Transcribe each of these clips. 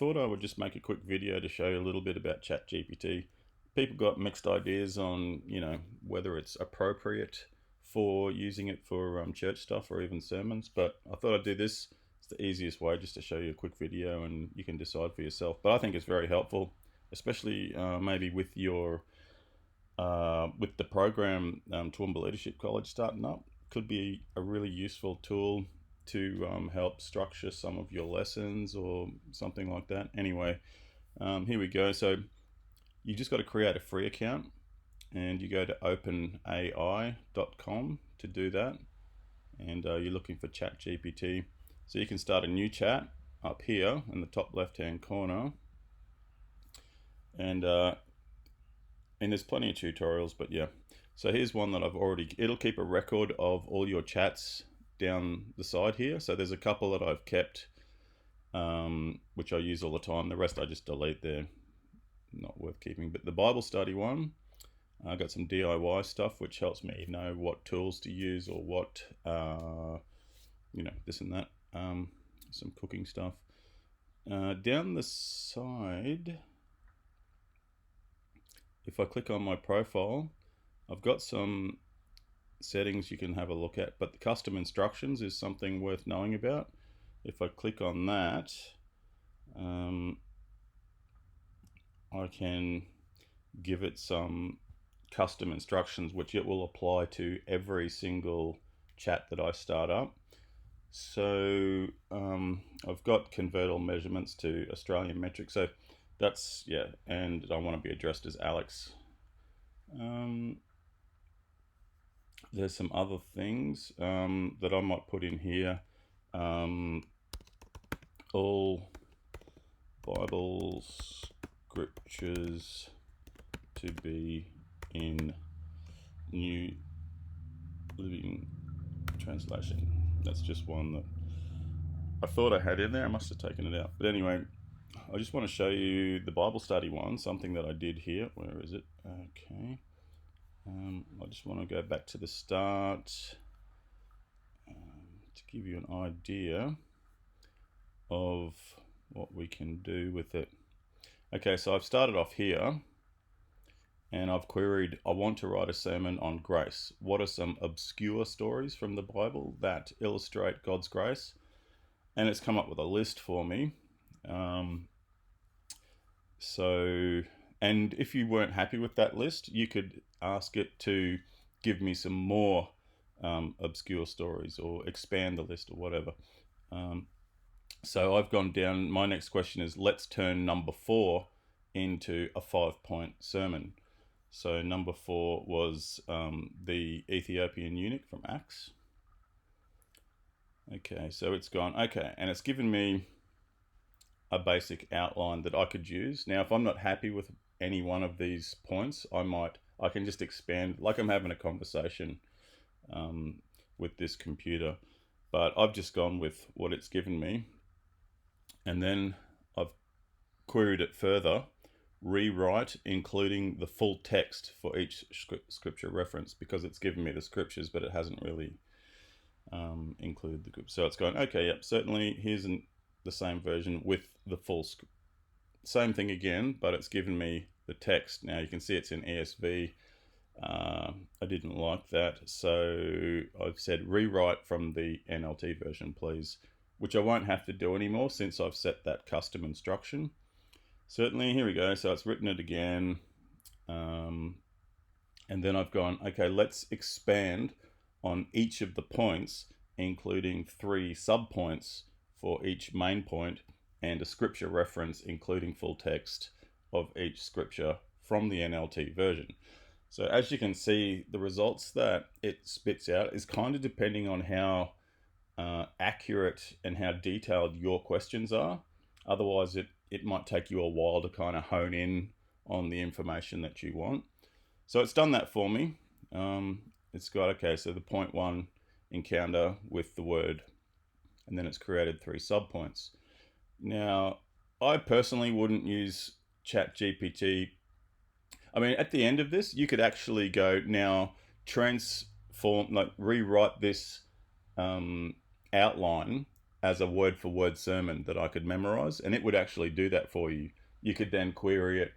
thought I would just make a quick video to show you a little bit about ChatGPT. People got mixed ideas on, whether it's appropriate for using it for church stuff or even sermons, but I thought I'd do this. It's the easiest way just to show you a quick video and you can decide for yourself. But I think it's very helpful, especially maybe with your with the program Toowoomba Leadership College starting up. Could be a really useful tool to help structure some of your lessons or something like that. Anyway, here we go. So you just got to create a free account and you go to openai.com to do that. And you're looking for ChatGPT. So you can start a new chat up here in the top left hand corner. And there's plenty of tutorials, but yeah. So here's one that it'll keep a record of all your chats down the side here. So there's a couple that I've kept, which I use all the time. The rest I just delete. They're not worth keeping. But the Bible study one, I got some DIY stuff, which helps me know what tools to use or what, this and that. Some cooking stuff. Down the side, if I click on my profile, I've got some settings you can have a look at, but the custom instructions is something worth knowing about. If I click on that, I can give it some custom instructions which it will apply to every single chat that I start up. So I've got convert all measurements to Australian metric, so that's, yeah, and I want to be addressed as Alex. There's some other things that I might put in here. All Bible scriptures to be in New Living Translation. That's just one that I thought I had in there. I must have taken it out. But anyway, I just want to show you the Bible study one, something that I did here. Where is it? Okay. I just want to go back to the start to give you an idea of what we can do with it. Okay, so I've started off here and I've queried, I want to write a sermon on grace. What are some obscure stories from the Bible that illustrate God's grace? And it's come up with a list for me. And if you weren't happy with that list, you could ask it to give me some more obscure stories or expand the list or whatever. So I've gone down. My next question is, let's turn number 4 into a 5-point sermon. So number 4 was the Ethiopian eunuch from Acts. Okay, so it's gone, okay, and it's given me a basic outline that I could use. Now, if I'm not happy with any one of these points, I can just expand, like I'm having a conversation with this computer. But I've just gone with what it's given me. And then I've queried it further, rewrite, including the full text for each scripture reference, because it's given me the scriptures, but it hasn't really included the group. So it's going, okay, yep, certainly here's the same version with the full same thing again, but it's given me the text. Now you can see it's in ESV. I didn't like that, so I've said rewrite from the NLT version, please, which I won't have to do anymore since I've set that custom instruction. Certainly, here we go. So it's written it again, and then I've gone, okay, let's expand on each of the points, including 3 subpoints for each main point and a scripture reference, including full text of each scripture from the NLT version. So as you can see, the results that it spits out is kind of depending on how accurate and how detailed your questions are. Otherwise, it might take you a while to kind of hone in on the information that you want. So it's done that for me. It's got, okay, so the point 1 encounter with the word, and then it's created 3 subpoints. Now, I personally wouldn't use ChatGPT. I mean, at the end of this, you could actually go, now transform, like rewrite this outline as a word for word sermon that I could memorize, and it would actually do that for you. You could then query it,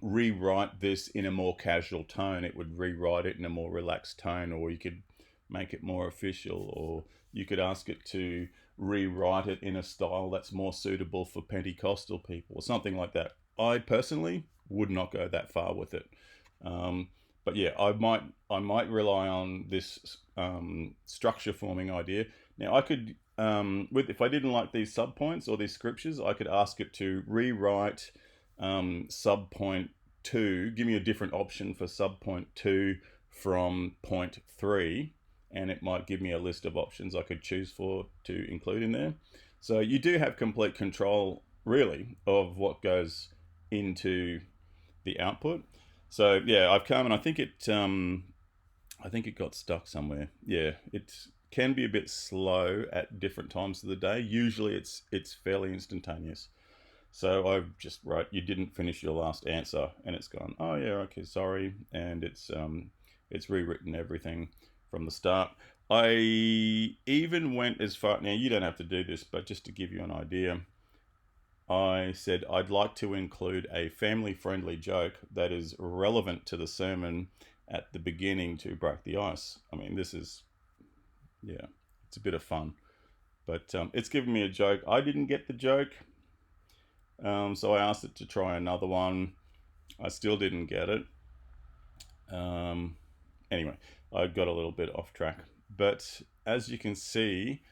rewrite this in a more casual tone. It would rewrite it in a more relaxed tone, or you could make it more official, or you could ask it to rewrite it in a style that's more suitable for Pentecostal people, or something like that. I personally would not go that far with it. Um, but yeah, I might rely on this structure forming idea. Now I could with if I didn't like these subpoints or these scriptures, I could ask it to rewrite subpoint 2. Give me a different option for subpoint 2 from point 3, and it might give me a list of options I could choose for to include in there. So you do have complete control, really, of what goes into the output. So yeah, I've come and I think it got stuck somewhere. Yeah, it can be a bit slow at different times of the day. Usually it's fairly instantaneous. So I just wrote, "You didn't finish your last answer," and it's gone, "Oh yeah, okay, sorry," and it's rewritten everything from the start. I even went as far. Now you don't have to do this, but just to give you an idea, I said I'd like to include a family-friendly joke that is relevant to the sermon at the beginning to break the ice. I mean, this is, yeah, it's a bit of fun, but it's given me a joke. I didn't get the joke, so I asked it to try another one. I still didn't get it. Anyway, I got a little bit off track. But as you can see,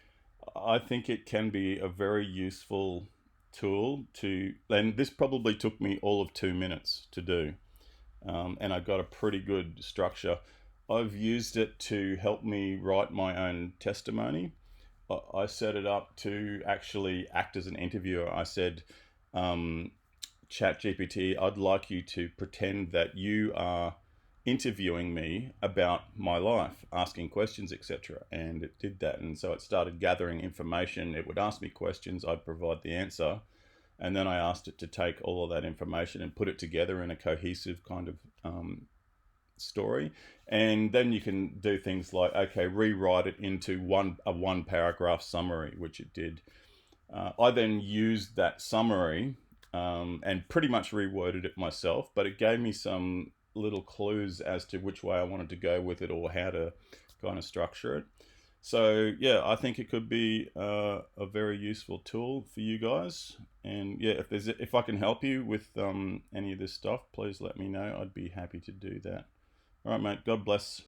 I think it can be a very useful tool and this probably took me all of 2 minutes to do. And I got a pretty good structure. I've used it to help me write my own testimony. I set it up to actually act as an interviewer. I said, ChatGPT, I'd like you to pretend that you are interviewing me about my life, asking questions, etc. And it did that. And so it started gathering information. It would ask me questions, I'd provide the answer. And then I asked it to take all of that information and put it together in a cohesive kind of story. And then you can do things like, okay, rewrite it into a one paragraph summary, which it did. I then used that summary and pretty much reworded it myself, but it gave me some little clues as to which way I wanted to go with it or how to kind of structure it. So yeah, I think it could be a very useful tool for you guys. And yeah, if I can help you with any of this stuff, please let me know. I'd be happy to do that. All right, mate. God bless.